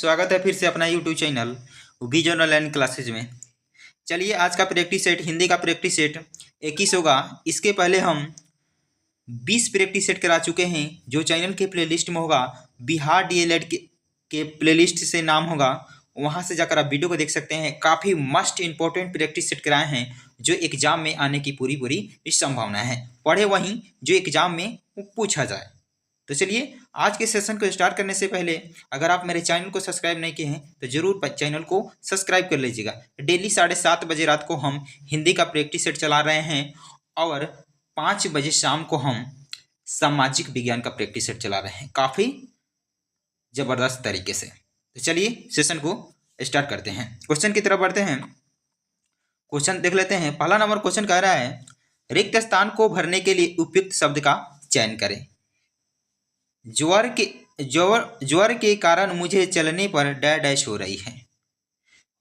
स्वागत है फिर से अपना YouTube channel vision online classes में। चलिए आज का प्रैक्टिस सेट, हिंदी का प्रैक्टिस सेट 21 होगा। इसके पहले हम 20 प्रैक्टिस सेट करा चुके हैं जो चैनल के प्लेलिस्ट में होगा। बिहार डीएलएड के प्लेलिस्ट से नाम होगा, वहाँ से जाकर आप वीडियो को देख सकते हैं। काफ़ी मस्ट इंपॉर्टेंट प्रैक्टिस सेट कराए हैं जो एग्जाम में आने की पूरी संभावना है। पढ़े वहीं जो एग्जाम में पूछा जाए। तो चलिए आज के सेशन को स्टार्ट करने से पहले अगर आप मेरे चैनल को सब्सक्राइब नहीं किए हैं तो जरूर चैनल को सब्सक्राइब कर लीजिएगा। डेली 7:30 बजे रात को हम हिंदी का प्रैक्टिस सेट चला रहे हैं और 5 बजे शाम को हम सामाजिक विज्ञान का प्रैक्टिस सेट चला रहे हैं, काफ़ी ज़बरदस्त तरीके से। तो चलिए सेशन को स्टार्ट करते हैं। क्वेश्चन की तरफ बढ़ते हैं। क्वेश्चन देख लेते हैं। पहला नंबर क्वेश्चन कह रहा है, रिक्त स्थान को भरने के लिए उपयुक्त शब्द का चयन करें। ज्वर के कारण मुझे चलने पर डैश हो रही है।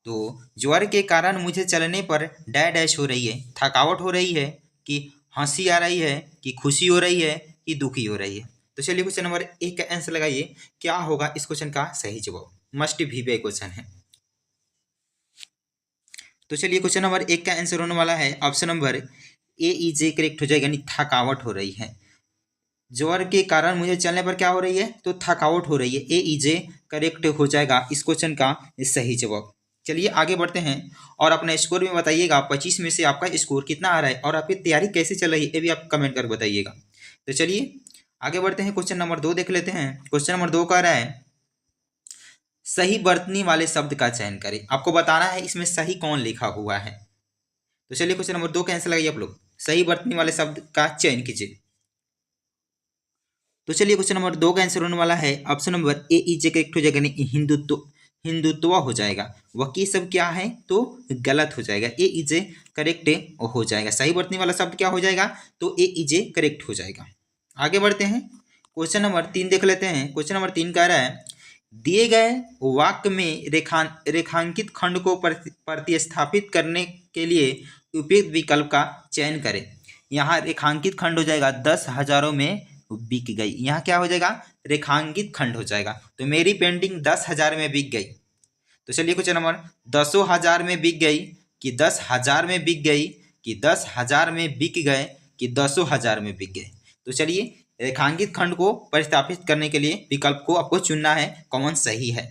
तो ज्वर के कारण मुझे चलने पर डैश हो रही है। थकावट हो रही है कि हंसी आ रही है कि खुशी हो रही है कि दुखी हो रही है। तो चलिए क्वेश्चन नंबर 1 का आंसर लगाइए। क्या होगा इस क्वेश्चन का सही जवाब? मस्ट भी क्वेश्चन है। तो चलिए क्वेश्चन नंबर 1 का आंसर होने वाला है ऑप्शन नंबर ए ई जे करेक्ट हो जाएगा, यानी थकावट हो रही है। ज्वर के कारण मुझे चलने पर क्या हो रही है? तो थकावट हो रही है। ए ई जे करेक्ट हो जाएगा इस क्वेश्चन का सही जवाब। चलिए आगे बढ़ते हैं और अपना स्कोर भी बताइएगा। 25 में से आपका स्कोर कितना आ रहा है और आपकी तैयारी कैसे चल रही है ये भी आप कमेंट कर बताइएगा। तो चलिए आगे बढ़ते हैं। क्वेश्चन नंबर 2 देख लेते हैं। क्वेश्चन नंबर 2 कह रहा है, सही वर्तनी वाले शब्द का चयन करें। आपको बताना है इसमें सही कौन लिखा हुआ है। तो चलिए क्वेश्चन नंबर 2 का आंसर लगाइए आप लोग। सही वर्तनी वाले शब्द का चयन कीजिए। तो चलिए क्वेश्चन नंबर 2 का आंसर होने वाला है ऑप्शन नंबर ए ई जे करेक्ट हो जाएगा, हिंदुत्व हो जाएगा। वकी सब क्या है? तो गलत हो जाएगा। ए ई जे करेक्ट हो जाएगा। सही वर्तनी वाला शब्द क्या हो जाएगा? तो ए ई जे करेक्ट हो जाएगा। आगे बढ़ते हैं। क्वेश्चन नंबर 3 देख लेते हैं। क्वेश्चन नंबर 3 कह रहा है, दिए गए वाक्य में रेखांकित खंड को प्रतिस्थापित करने के लिए उपयुक्त विकल्प का चयन करें। यहाँ रेखांकित खंड हो जाएगा 10 हजारों में बिक गई। यहाँ क्या हो जाएगा? रेखांकित खंड हो जाएगा। तो मेरी पेंटिंग 10,000 में बिक गई। तो चलिए क्वेश्चन नंबर 10,000 में बिक गई कि 10,000 में बिक गई कि 10,000 में बिक गए कि 10,000 में बिक गए। तो चलिए रेखांकित खंड को प्रतिस्थापित करने के लिए विकल्प को आपको चुनना है, कौन सही है।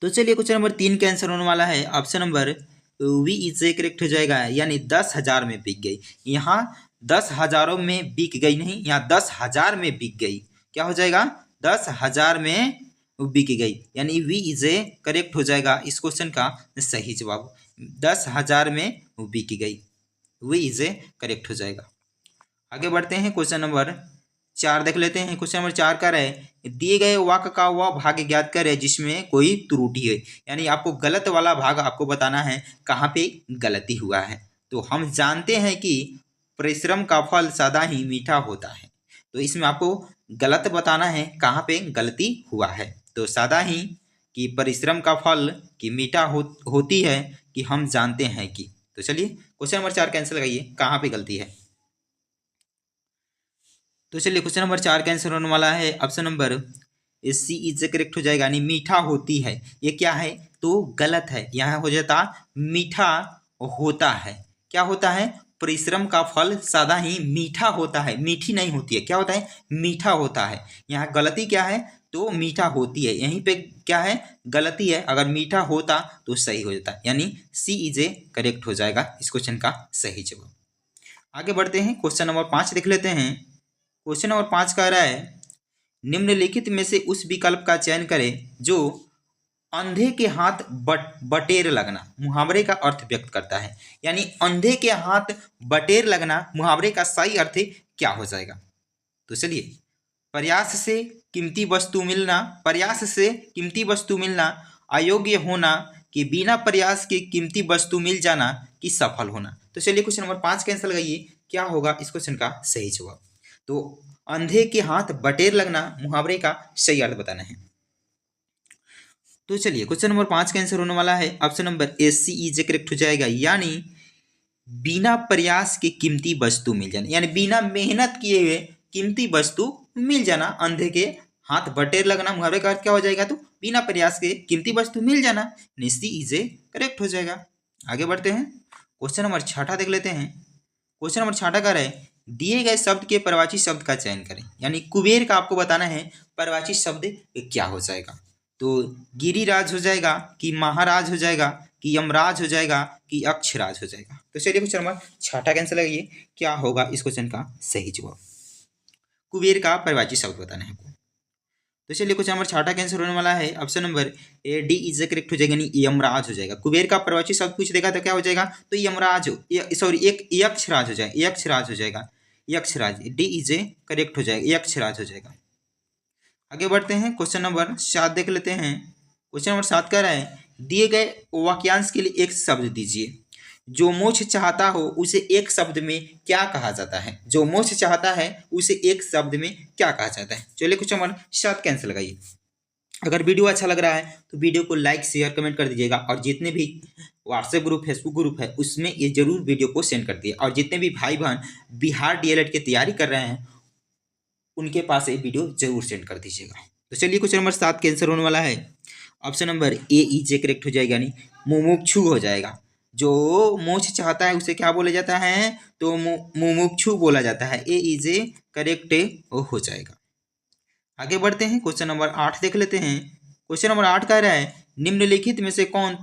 तो चलिए क्वेश्चन नंबर 3 का आंसर होने वाला है option number V is correct हो जाएगा, यानी 10,000 में बिक गई। यहाँ 10,000 में बिक गई नहीं, यहाँ 10,000 में बिक गई। क्या हो जाएगा? 10,000 में बिक गई, यानी वी इज करेक्ट हो जाएगा इस क्वेश्चन का सही जवाब। 10,000 में बिक गई, वी इज करेक्ट हो जाएगा। आगे बढ़ते हैं। क्वेश्चन नंबर 4 देख लेते हैं। क्वेश्चन नंबर 4 का है, दिए गए वाक्य का वह भाग ज्ञात करें जिसमें कोई त्रुटि है। यानी आपको गलत वाला भाग आपको बताना है कहाँ पे गलती हुआ है। तो हम जानते हैं कि परिश्रम का फल सदा ही मीठा होता है। तो इसमें आपको गलत बताना है कहाँ पे गलती हुआ है। तो सदा ही कि परिश्रम का फल कि मीठा होती है कि हम जानते हैं कि। तो चलिए क्वेश्चन नंबर 4 कैंसिल लगाइए, कहाँ पे गलती है। तो चलिए क्वेश्चन नंबर 4 का आंसर होने वाला है option number C is correct हो जाएगा, यानी मीठा होती है। ये क्या है? तो गलत है। यहाँ हो जाता मीठा होता है। क्या होता है? परिश्रम का फल सदा ही मीठा होता है, मीठी नहीं होती है। क्या होता है? मीठा होता है। यहाँ गलती क्या है? तो मीठा होती है। यहीं पे क्या है? गलती है। अगर मीठा होता तो सही हो जाता, यानी सी इज करेक्ट हो जाएगा इस क्वेश्चन का सही जवाब। आगे बढ़ते हैं। क्वेश्चन नंबर 5 देख लेते हैं। क्वेश्चन नंबर 5 कह रहा है, निम्नलिखित में से उस विकल्प का चयन करें जो अंधे के हाथ बटेर लगना मुहावरे का अर्थ व्यक्त करता है। यानी अंधे के हाथ बटेर लगना मुहावरे का सही अर्थ क्या हो जाएगा? तो चलिए, प्रयास से कीमती वस्तु मिलना, अयोग्य होना कि बिना प्रयास के कीमती वस्तु मिल जाना कि सफल होना। तो चलिए क्वेश्चन नंबर 5 कैंसिल लगाइए, क्या होगा इस क्वेश्चन का सही जवाब? तो अंधे के हाथ बटेर लगना मुहावरे का सही अर्थ बताना है। तो चलिए क्वेश्चन नंबर 5 का आंसर होने वाला है option number A C is correct हो जाएगा, यानी बिना प्रयास के कीमती वस्तु मिल जाना, यानी बिना मेहनत किए हुए कीमती वस्तु मिल जाना अंधे के हाथ बटेर लगना मुहावरे का अर्थ क्या हो जाएगा, तो बिना प्रयास के कीमती वस्तु मिल जाना। सी इज ए करेक्ट हो जाएगा। आगे बढ़ते हैं, क्वेश्चन नंबर 6 देख लेते हैं। क्वेश्चन नंबर 6 का है, दिए गए शब्द के परवाची शब्द का चयन करें। यानी कुबेर का आपको बताना है परवाची शब्द क्या हो जाएगा। तो गिरिराज हो जाएगा कि महाराज हो जाएगा कि यमराज हो जाएगा कि अक्षराज हो जाएगा। तो चलिए क्वेश्चन नंबर 6 का आंसर लगाइए, क्या होगा इस क्वेश्चन का सही जवाब। कुबेर का परवाची शब्द बताना है आपको। तो चलिए क्वेश्चन नंबर 6 का आंसर होने वाला है option number A D is correct हो जाएगा, यानी यमराज हो जाएगा। कुबेर का परवाची शब्द पूछ देगा तो क्या हो जाएगा, तो यमराज सॉरी एक यक्षराज हो जाएगा, यक्षराज हो जाएगा, यक्षराज। डी इज ए करेक्ट हो जाएगा, यक्षराज हो जाएगा। आगे बढ़ते हैं, क्वेश्चन नंबर 7 देख लेते हैं। क्वेश्चन नंबर 7 कह रहा है, दिए गए वाक्यांश के लिए एक शब्द दीजिए। जो मोक्ष चाहता हो उसे एक शब्द में क्या कहा जाता है। जो मोक्ष चाहता है उसे एक शब्द में क्या कहा जाता है। चलिए क्वेश्चन नंबर 7 कैंसिल लगाइए। अगर वीडियो अच्छा लग रहा है तो वीडियो को लाइक शेयर कमेंट कर दीजिएगा, और जितने भी व्हाट्सएप ग्रुप फेसबुक ग्रुप है उसमें ये जरूर वीडियो को सेंड कर दिए। और जितने भी भाई बहन बिहार डीएलएड की तैयारी कर रहे हैं उनके पास ये वीडियो जरूर सेंड कर दीजिएगा। तो चलिए क्वेश्चन नंबर 7 के आंसर होने वाला है option number A is correct हो जाएगा, यानी मुमुक्षु हो जाएगा। जो मोक्ष चाहता है उसे क्या बोला जाता है, तो मुमुक्षु बोला जाता है। ए इज ए करेक्ट हो जाएगा। आगे बढ़ते हैं, क्वेश्चन नंबर 8 देख लेते हैं। क्वेश्चन नंबर 8 कह रहा है, निम्नलिखित में से कौन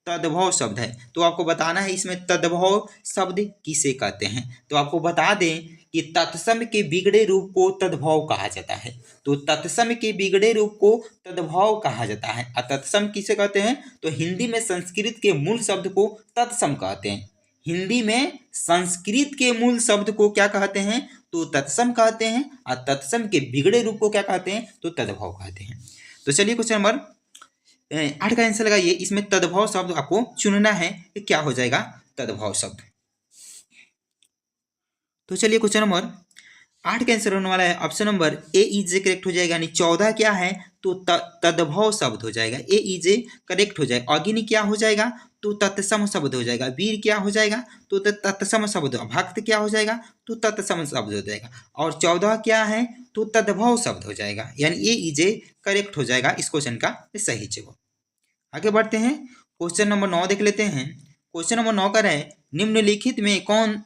तद्भव शब्द है। तो आपको बताना है इसमें तद्भव शब्द किसे कहते हैं। तो आपको बता दें कि तत्सम के बिगड़े रूप को तद्भव कहा जाता है। तो तत्सम के बिगड़े रूप को तद्भव कहा जाता है। और तत्सम किसे कहते हैं, तो हिंदी में संस्कृत के मूल शब्द को तत्सम कहते हैं। हिंदी में संस्कृत के मूल शब्द को क्या कहते हैं, तो तत्सम कहते हैं। और तत्सम के बिगड़े रूप को क्या कहते हैं, तो तद्भव कहते हैं। तो चलिए क्वेश्चन नंबर 8 का आंसर लगाइए। इसमें तद्भव शब्द आपको चुनना है कि क्या हो जाएगा तद्भव शब्द। तो चलिए क्वेश्चन नंबर 8 का आंसर होने वाला है option number A is a correct हो जाएगा, यानी 14 क्या है, तो तद्भव शब्द हो जाएगा। ए इज ए करेक्ट हो जाएगा। अग्नि क्या हो जाएगा, तो तत्सम शब्द हो जाएगा। वीर क्या हो जाएगा, तो तत्सम शब्द। भक्त क्या हो जाएगा, तो तत्सम शब्द हो जाएगा। और 14 क्या है, तो तद्भव शब्द हो जाएगा, यानी ए इज ए करेक्ट हो जाएगा इस क्वेश्चन का सही जवाब। आगे बढ़ते हैं, क्वेश्चन नंबर 9 देख लेते हैं। क्वेश्चन नंबर 9 का है, निम्नलिखित में कौन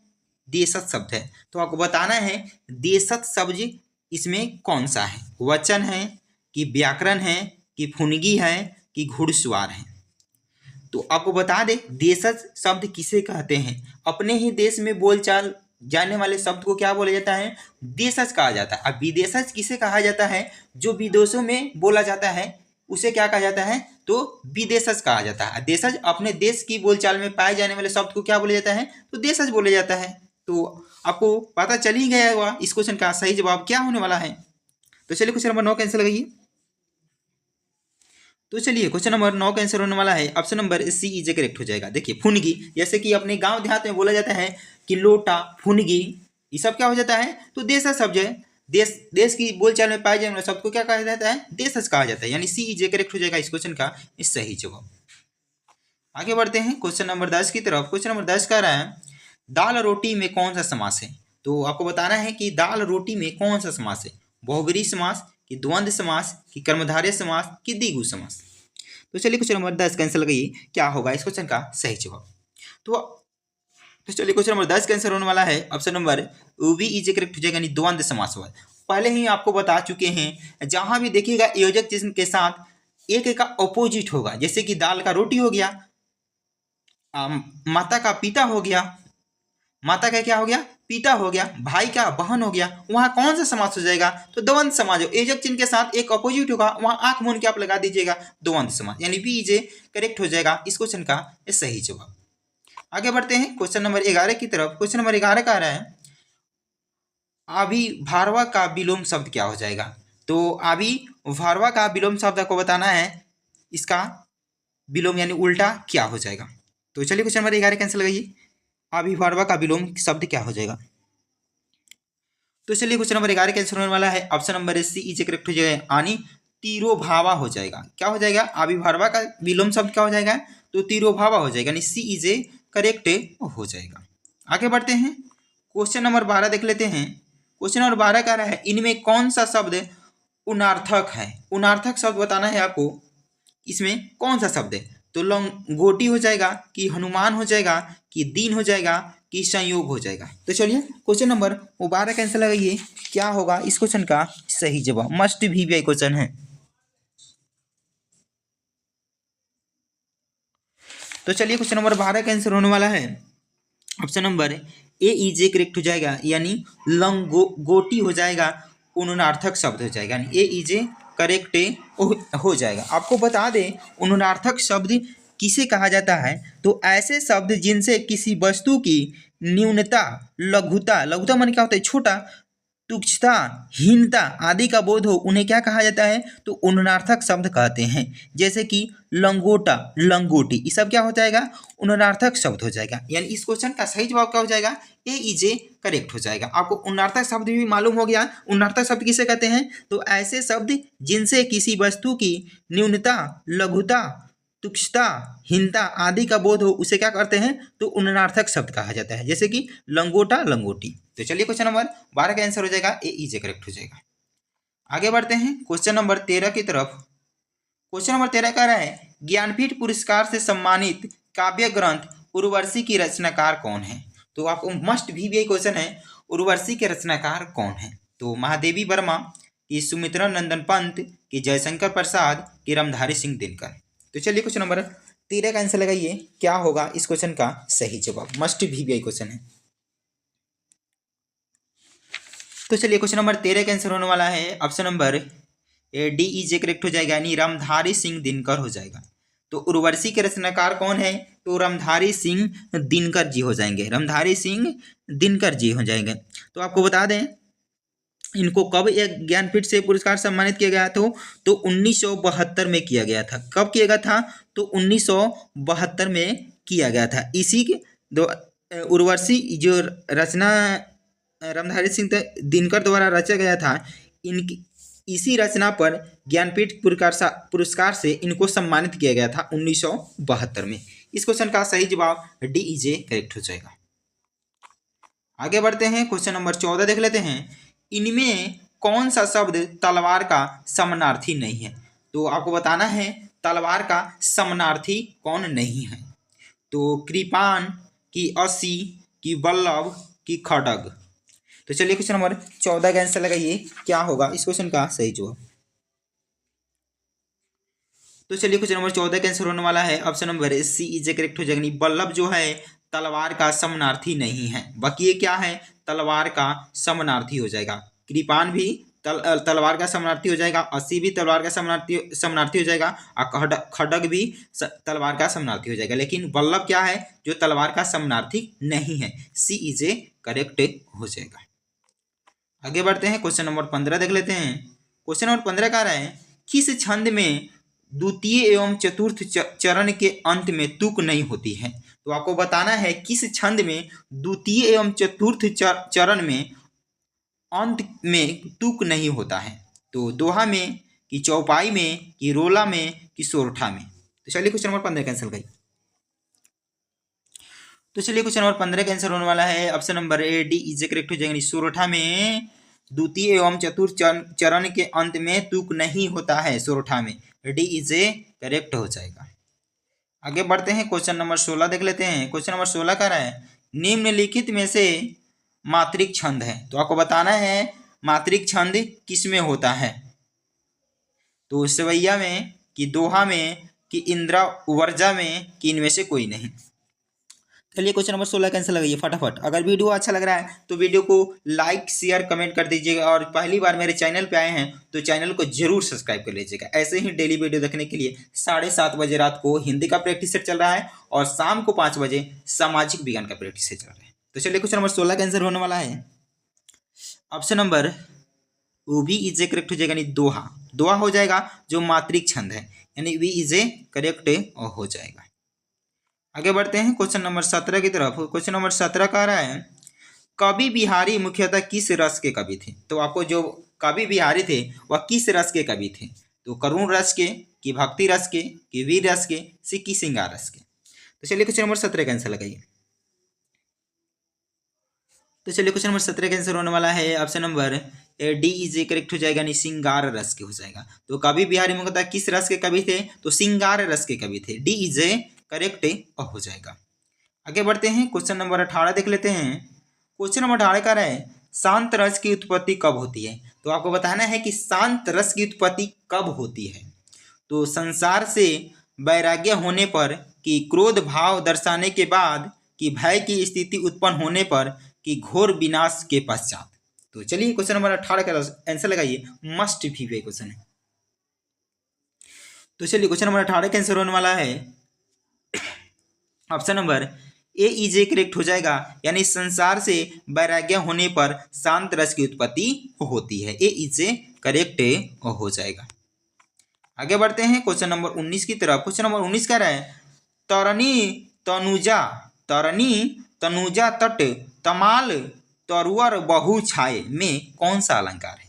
देशज शब्द है। तो आपको बताना है देशज शब्द इसमें कौन सा है। वचन है कि व्याकरण है कि फुनगी है कि घुड़सवार है। तो आपको बता दें देशज शब्द किसे कहते हैं। अपने ही देश में बोलचाल जाने वाले शब्द को क्या बोला जाता है, देशज कहा जाता है। अब विदेशज किसे कहा जाता है, जो विदेशों में बोला जाता है उसे क्या कहा जाता है, तो विदेशज कहा जाता है। देशज अपने देश की बोलचाल में पाए जाने वाले शब्द को क्या बोला जाता है, तो देशज बोला जाता है। तो आपको पता चल ही गया होगा इस क्वेश्चन का सही जवाब क्या होने वाला है। तो चलिए क्वेश्चन नंबर 9 का आंसर लगाइए। तो चलिए क्वेश्चन नंबर 9 का आंसर होने वाला है option number C is correct हो जाएगा। देखिए फुनगी, जैसे कि अपने गांव देहात में बोला जाता है कि लोटा फुनगी, ये सब क्या हो जाता है, तो देशज शब्द है। देश की बोलचाल में पाए जाने वाले शब्द को क्या कहा जाता है, देशज कहा जाता है, यानी सी इज करेक्ट हो जाएगा इस क्वेश्चन का इस सही जवाब। आगे बढ़ते हैं क्वेश्चन नंबर 10 की तरफ। क्वेश्चन नंबर 10 कह रहा है, दाल रोटी में कौन सा समास है। तो आपको बताना है कि दाल रोटी में कौन सा समास है, बहुब्रीहि समास कि द्वंद्व समास कि कर्मधारय समास कि द्विगु समास। तो चलिए क्वेश्चन नंबर 10 कैंसिल लगाइए, क्या होगा इस क्वेश्चन का सही जवाब। तो चलिए क्वेश्चन नंबर 10 का आंसर होने वाला है option number B is correct हो जाएगा, यानी द्वंद्व समास होगा। पहले ही आपको बता चुके हैं जहां भी देखिएगा योजक चिन्ह के साथ एक का अपोजिट होगा, जैसे कि दाल का रोटी हो गया, माता का पिता हो गया, माता का क्या हो गया, पिता हो गया, भाई का बहन हो गया, वहां कौन सा समास हो जाएगा, तो द्वंद्व समास। योजक चिन्ह के साथ एक अपोजिट होगा, वहां आंख मूंद के आप लगा दीजिएगा द्वंद्व समास, यानी बी इज करेक्ट हो जाएगा इस क्वेश्चन का सही जवाब। आगे बढ़ते हैं क्वेश्चन नंबर 11 की तरफ। क्वेश्चन नंबर 11 का आ रहा है, अभिभार्वा का विलोम शब्द क्या हो जाएगा। तो अभिभार्वा का विलोम शब्द आपको बताना है, इसका विलोम यानी उल्टा क्या हो जाएगा। तो चलिए क्वेश्चन नंबर 11 कैंसिल लगाइए, अभिभार्वा का विलोम शब्द क्या हो जाएगा। तो चलिए क्वेश्चन नंबर 11 कैंसिल होने वाला है option number C is correct हो जाएगा, यानी तिरोभावा हो जाएगा। क्या हो जाएगा, अभिभार्वा का विलोम शब्द क्या हो जाएगा, तो तिरोभावा हो जाएगा, यानी सी इज करेक्ट हो जाएगा। आगे बढ़ते हैं क्वेश्चन नंबर 12 देख लेते हैं। क्वेश्चन नंबर 12 कह रहा है, इनमें कौन सा शब्द उनार्थक है। उनार्थक शब्द बताना है आपको, इसमें कौन सा शब्द है? तो लंगोटी हो जाएगा कि हनुमान हो जाएगा कि दीन हो जाएगा कि संयोग हो जाएगा। तो चलिए क्वेश्चन नंबर 12 का आंसर लगाइए, क्या होगा इस क्वेश्चन का सही जवाब? मस्ट भी क्वेश्चन है। तो चलिए क्वेश्चन नंबर 12 का आंसर होने वाला है option number A is correct हो जाएगा, यानी गोटी हो जाएगा, अनुनार्थक शब्द हो जाएगा, यानी ए इज करेक्ट हो जाएगा। आपको बता दें अनुनार्थक शब्द किसे कहा जाता है? तो ऐसे शब्द जिनसे किसी वस्तु की न्यूनता, लघुता, लघुता माने क्या होता है? छोटा, तुच्छता, हीनता आदि का बोध हो, उन्हें क्या कहा जाता है? तो अनुनार्थक शब्द कहते हैं। जैसे कि लंगोटा, लंगोटी, ये सब क्या हो जाएगा? अनुनार्थक शब्द हो जाएगा। यानी इस क्वेश्चन का सही जवाब क्या हो जाएगा? ए इज ए करेक्ट हो जाएगा। आपको अनुनार्थक शब्द भी मालूम हो गया। अनुनार्थक शब्द किसे कहते हैं? तो ऐसे शब्द जिनसे किसी वस्तु की न्यूनता, लघुता, तुच्छता, हीनता आदि का बोध हो, उसे क्या करते हैं? तो अनुनार्थक शब्द कहा जाता है। जैसे कि लंगोटा, लंगोटी। तो चलिए क्वेश्चन नंबर 12 का आंसर हो जाएगा ए इज करेक्ट हो जाएगा। आगे बढ़ते हैं क्वेश्चन नंबर 13 की तरफ। क्वेश्चन नंबर 13 कह रहा है ज्ञानपीठ पुरस्कार से सम्मानित काव्य ग्रंथ उर्वशी की रचनाकार कौन है? तो आपको मस्ट भी क्वेश्चन है, उर्वशी के रचनाकार कौन है? तो महादेवी वर्मा की सुमित्रा नंदन पंत की जयशंकर प्रसाद की रामधारी सिंह दिनकर। तो चलिए क्वेश्चन नंबर 13 का आंसर लगाइए, क्या होगा इस क्वेश्चन का सही जवाब? मस्ट भी क्वेश्चन है। तो चलिए क्वेश्चन नंबर 13 का आंसर होने वाला है option number D is correct हो जाएगा, यानी रामधारी सिंह दिनकर हो जाएगा। तो उर्वशी के रचनाकार कौन है? तो रामधारी सिंह दिनकर जी हो जाएंगे, रामधारी सिंह दिनकर जी हो जाएंगे। तो आपको बता दें इनको कब एक ज्ञानपीठ से पुरस्कार सम्मानित किया गया था? तो 1972 में किया गया था। कब किया गया था? तो 1972 में किया गया था। इसी के दो उर्वशी जो रचना रामधारी सिंह दिनकर द्वारा रचा गया था, इनकी इसी रचना पर ज्ञानपीठ पुरस्कार से इनको सम्मानित किया गया था 1972 में। इस क्वेश्चन का सही जवाब डी इज ए करेक्ट हो जाएगा। आगे बढ़ते हैं, क्वेश्चन नंबर 14 देख लेते हैं। इनमें कौन सा शब्द तलवार का समानार्थी नहीं है? तो आपको बताना है तलवार का समानार्थी कौन नहीं है। तो कृपान की असी की बल्लभ की खड्ग। तो चलिए क्वेश्चन नंबर 14 का आंसर लगाइए, क्या होगा इस क्वेश्चन का सही जवाब? तो चलिए क्वेश्चन नंबर 14 का आंसर होने वाला है option number C is correct हो जाएगा। बल्लभ जो है तलवार का समानार्थी नहीं है, बाकी ये क्या है? तलवार का समानार्थी हो जाएगा। कृपान भी तलवार का समानार्थी हो जाएगा, अस्सी भी तलवार का समानार्थी हो जाएगा, और खड्ग भी तलवार का समानार्थी हो जाएगा। लेकिन बल्लभ क्या है? जो तलवार का समानार्थी नहीं है। सी इज ए करेक्ट हो जाएगा। आगे बढ़ते हैं, क्वेश्चन नंबर 15 देख लेते हैं। क्वेश्चन नंबर 15 कह रहा है किस छंद में द्वितीय एवं चतुर्थ चरण के अंत में तुक नहीं होती है? तो आपको बताना है किस छंद में द्वितीय एवं चतुर्थ चरण में अंत में तुक नहीं होता है। तो दोहा में कि चौपाई में कि रोला में कि सोरठा में। तो चलिए क्वेश्चन नंबर 15 कैंसिल करिए। तो चलिए क्वेश्चन नंबर 15 का आंसर होने वाला है option number A D is correct हो जाएगा। सोरठा में द्वितीय एवं चतुर्थ चरण के अंत में तुक नहीं होता है, सोरठा में। डी इज ए करेक्ट हो जाएगा। आगे बढ़ते हैं, क्वेश्चन नंबर 16 देख लेते हैं। क्वेश्चन नंबर 16 कह रहा है निम्नलिखित में से मात्रिक छंद है। तो आपको बताना है मात्रिक छंद किस में होता है? तो सवैया में कि दोहा में कि इंदिरा वर्जा में कि इनमें से कोई नहीं। चलिए क्वेश्चन नंबर 16 कैंसिल लगाइए फटाफट। अगर वीडियो अच्छा लग रहा है तो वीडियो को लाइक शेयर कमेंट कर दीजिएगा, और पहली बार मेरे चैनल पे आए हैं तो चैनल को जरूर सब्सक्राइब कर लीजिएगा। ऐसे ही डेली वीडियो देखने के लिए 7:30 बजे रात को हिंदी का प्रैक्टिस सेट चल रहा है, और शाम को 5 बजे सामाजिक विज्ञान का प्रैक्टिस सेट चल रहा है। तो चलिए क्वेश्चन नंबर 16 का आंसर होने वाला है ऑप्शन नंबर वो भी इज ए करेक्ट हो जाएगा, यानी दोहा। दोहा हो जाएगा जो मात्रिक छंद है, यानी वी इज ए करेक्ट हो जाएगा। आगे बढ़ते हैं क्वेश्चन नंबर 17 की तरफ। क्वेश्चन नंबर 17 कह रहा है कवि बिहारी मुख्यतः किस रस के कवि थे? तो आपको जो कवि बिहारी थे वह किस रस के कवि थे? तो करुण रस के कि भक्ति रस के कि वीर रस के कि श्रृंगार रस के। तो चलिए क्वेश्चन नंबर 17 का आंसर लगाइए। तो चलिए क्वेश्चन नंबर 17 का आंसर होने वाला है option number D is a correct हो जाएगा, यानी सिंगार रस के हो जाएगा। तो कवि बिहारी मुखर्जी किस रस के कवि थे? तो सिंगार रस के कवि थे। डी इज ए करेक्ट हो जाएगा। आगे बढ़ते हैं, क्वेश्चन नंबर 18 देख लेते हैं। क्वेश्चन नंबर 18 का है शांत रस की उत्पत्ति कब होती है? तो आपको बताना है कि शांत रस की उत्पत्ति कब होती है। तो संसार से वैराग्य होने पर, कि क्रोध भाव दर्शाने के बाद, कि भय की स्थिति उत्पन्न होने पर, कि घोर विनाश के पश्चात। तो चलिए क्वेश्चन नंबर 18 का आंसर लगाइए, मस्ट भी वे क्वेश्चन है। तो चलिए क्वेश्चन नंबर 18 का आंसर होने वाला है option number A is a correct हो जाएगा, यानी संसार से वैराग्य होने पर शांत रस की उत्पत्ति होती है। ए इज ए करेक्ट हो जाएगा। आगे बढ़ते हैं क्वेश्चन नंबर 19 की तरफ। क्वेश्चन नंबर 19 कह रहा है तरनी तनुजा तट तमाल तरुअर बहु छाए में कौन सा अलंकार है?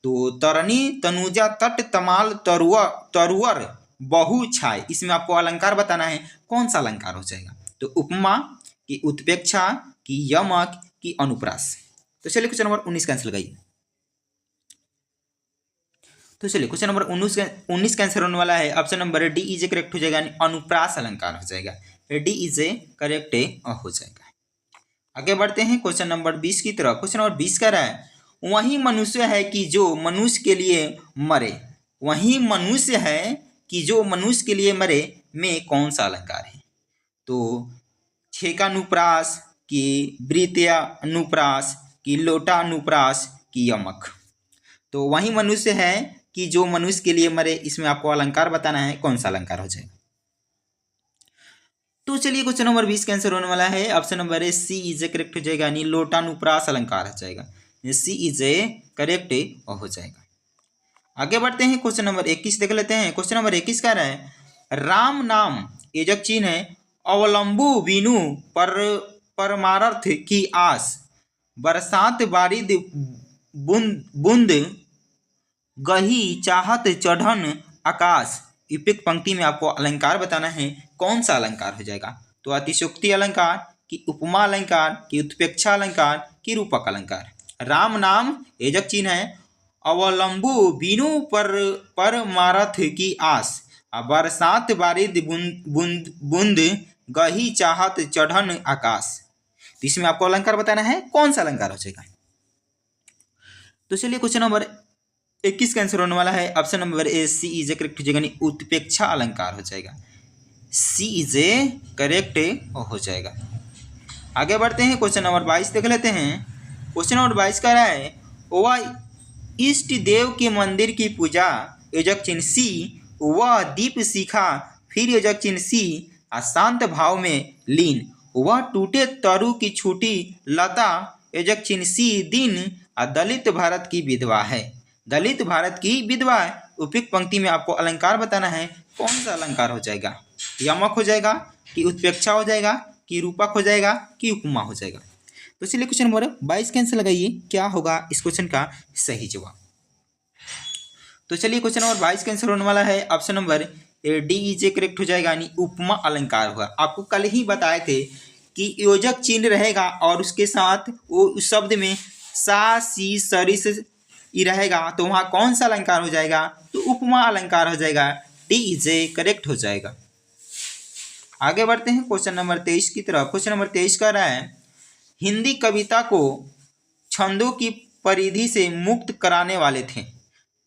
तो तरनी तनुजा तट तमाल तरुअर बहु छाए, इसमें आपको अलंकार बताना है, कौन सा अलंकार हो जाएगा? तो उपमा, की उत्प्रेक्षा, की यमक, की अनुप्रास। तो चलिए क्वेश्चन नंबर 19 कैंसिल लगाइए। तो चलिए क्वेश्चन नंबर 19 का आंसर होने वाला है option number D is a correct हो जाएगा, यानी अनुप्रास अलंकार हो जाएगा। डी इज ए करेक्ट हो जाएगा। आगे बढ़ते हैं क्वेश्चन नंबर 20 की तरफ। क्वेश्चन नंबर 20 कह रहा है वही मनुष्य है कि जो मनुष्य के लिए मरे, वही मनुष्य है कि जो मनुष्य के लिए मरे में कौन सा अलंकार है? तो छेकानुप्रास, की वृत्या अनुप्रास, की लोटा अनुप्रास, की यमक। तो वही मनुष्य है कि जो मनुष्य के लिए मरे, इसमें आपको अलंकार बताना है, कौन सा अलंकार हो जाएगा। तो चलिए क्वेश्चन नंबर 20 का आंसर होने वाला है option number A C is a correct हो जाएगा, यानी लोटानुप्रास अलंकार हो जाएगा। सी इज ए करेक्ट हो जाएगा। आगे बढ़ते हैं क्वेश्चन नंबर 21 देख लेते हैं। क्वेश्चन नंबर 21 कह रहा है राम नाम एजक चिन्ह है अवलंबु बिनु परमार्थ की आस, बरसात बारिद बूंद गही चाहत चढ़न आकाश। उपयुक्त पंक्ति में आपको अलंकार बताना है, कौन सा अलंकार हो जाएगा? तो अतिशयोक्ति अलंकार, की उपमा अलंकार, की उत्प्रेक्षा अलंकार, की रूपक अलंकार। राम नाम एजक चिन्ह है अवलंबु बिनु परमारथ की आस, बरसात बारिद बूंद गही चाहत चढ़न आकाश। तो इसमें आपको अलंकार बताना है, कौन सा अलंकार हो जाएगा। तो चलिए क्वेश्चन नंबर 21 का आंसर होने वाला है option number A C is a correct हो जाएगा, यानी उत्प्रेक्षा अलंकार हो जाएगा। सी इज ए करेक्ट हो जाएगा। आगे बढ़ते हैं क्वेश्चन नंबर 22 देख लेते हैं। क्वेश्चन नंबर 22 कह रहा है वह इष्ट देव के मंदिर की पूजा योजक चिन्ह सी, वह दीप शिखा फिर योजक चिन्ह सी, अशांत भाव में लीन, वह टूटे तरु की छूटी लता योजक चिन्ह सी दिन, दलित भारत की विधवा है। दलित भारत की विधवा है। उपयुक्त पंक्ति में आपको अलंकार बताना है, कौन सा अलंकार हो जाएगा? यमक हो जाएगा, कि उत्प्रेक्षा हो जाएगा, कि रूपक हो जाएगा, कि उपमा हो जाएगा। तो चलिए क्वेश्चन नंबर 22 के आंसर लगाइए, क्या होगा इस क्वेश्चन का सही जवाब। तो चलिए क्वेश्चन नंबर 22 का आंसर होने वाला है option number D is a correct हो जाएगा, यानी उपमा अलंकार होगा। आपको कल ही बताए थे कि योजक चिन्ह रहेगा और उसके साथ वो उस शब्द में सा सी सरिस ही रहेगा, तो वहाँ कौन सा अलंकार हो जाएगा? तो उपमा अलंकार हो जाएगा। डी इज ए करेक्ट हो जाएगा। आगे बढ़ते हैं क्वेश्चन नंबर 23 की तरफ। क्वेश्चन नंबर 23 कह रहा है हिंदी कविता को छंदों की परिधि से मुक्त कराने वाले थे।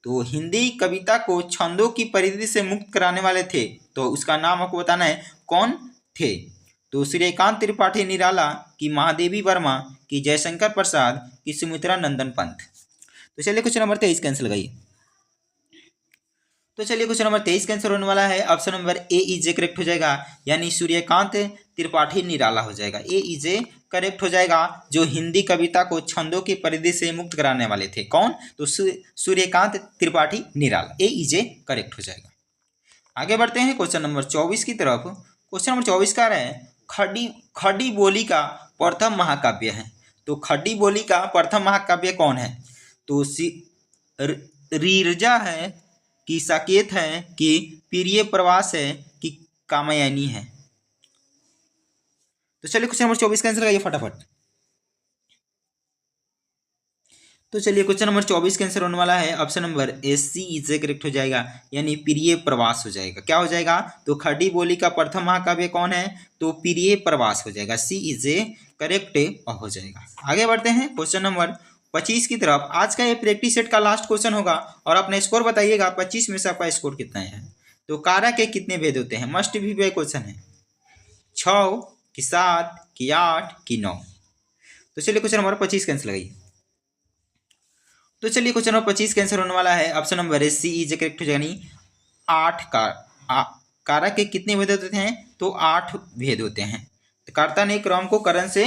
तो हिंदी कविता को छंदों की परिधि से मुक्त कराने वाले थे, तो उसका नाम आपको बताना है, कौन थे? तो सूर्यकांत त्रिपाठी निराला, की महादेवी वर्मा, की जयशंकर प्रसाद, की सुमित्रा नंदन पंत। तो चलिए क्वेश्चन नंबर 23 कैंसिल लगाइए। तो चलिए क्वेश्चन नंबर 23 का आंसर होने वाला है option number A is a correct हो जाएगा, यानी सूर्यकांत त्रिपाठी निराला हो जाएगा। ए इज ए करेक्ट हो जाएगा, जो हिंदी कविता को छंदों की परिधि से मुक्त कराने वाले थे। कौन? तो सूर्यकांत त्रिपाठी निराला। ए इज ए करेक्ट हो जाएगा। आगे बढ़ते हैं क्वेश्चन नंबर 24 की तरफ। क्वेश्चन नंबर 24 का है खड़ी बोली का प्रथम महाकाव्य है। तो खड़ी बोली का प्रथम महाकाव्य कौन है? तो रीरजा है, कि साकेत है, कि प्रिय प्रवास है, कि कामयानी है। तो चलिए क्वेश्चन नंबर 24 का आंसर लगाइए फटाफट। तो चलिए क्वेश्चन नंबर 24 का आंसर होने वाला है option number A C is correct हो जाएगा, यानी प्रिय प्रवास हो जाएगा। क्या हो जाएगा? तो खड़ी बोली का प्रथम महाकाव्य कौन है? तो प्रिय प्रवास हो जाएगा, सी इज ए करेक्ट हो जाएगा। आगे बढ़ते हैं क्वेश्चन नंबर 25 की तरफ। आज का ये प्रैक्टिस सेट का लास्ट क्वेश्चन होगा और अपना स्कोर बताइएगा 25 में से आपका स्कोर कितना है। तो कारक के कितने भेद होते हैं? मस्ट भी क्वेश्चन है। 6 कि 7 कि 8 कि 9? तो चलिए क्वेश्चन नंबर 25 का आंसर लगाइए। तो चलिए क्वेश्चन नंबर 25 का आंसर होने वाला है option number A C is correct हो जाएगा, यानी 8 कारक के कितने भेद होते हैं? तो 8 भेद होते हैं। तो कर्ता ने क्रम को करण से,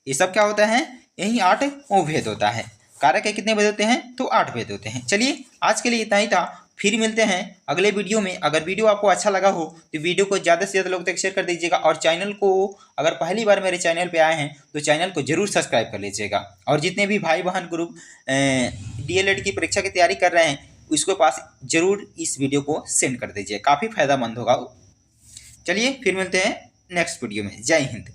ये सब क्या होता है? यही 8 भेद होता है। कारक के कितने भेद होते हैं? तो 8 भेद होते हैं। चलिए आज के लिए इतना ही था, फिर मिलते हैं अगले वीडियो में। अगर वीडियो आपको अच्छा लगा हो तो वीडियो को ज़्यादा से ज़्यादा लोग तक शेयर कर दीजिएगा, और चैनल को अगर पहली बार मेरे चैनल पे आए हैं तो चैनल को जरूर सब्सक्राइब कर लीजिएगा। और जितने भी भाई बहन ग्रुप डीएलएड की परीक्षा की तैयारी कर रहे हैं उसके पास जरूर इस वीडियो को सेंड कर दीजिए, काफ़ी फायदेमंद होगा। चलिए फिर मिलते हैं नेक्स्ट वीडियो में। जय हिंद।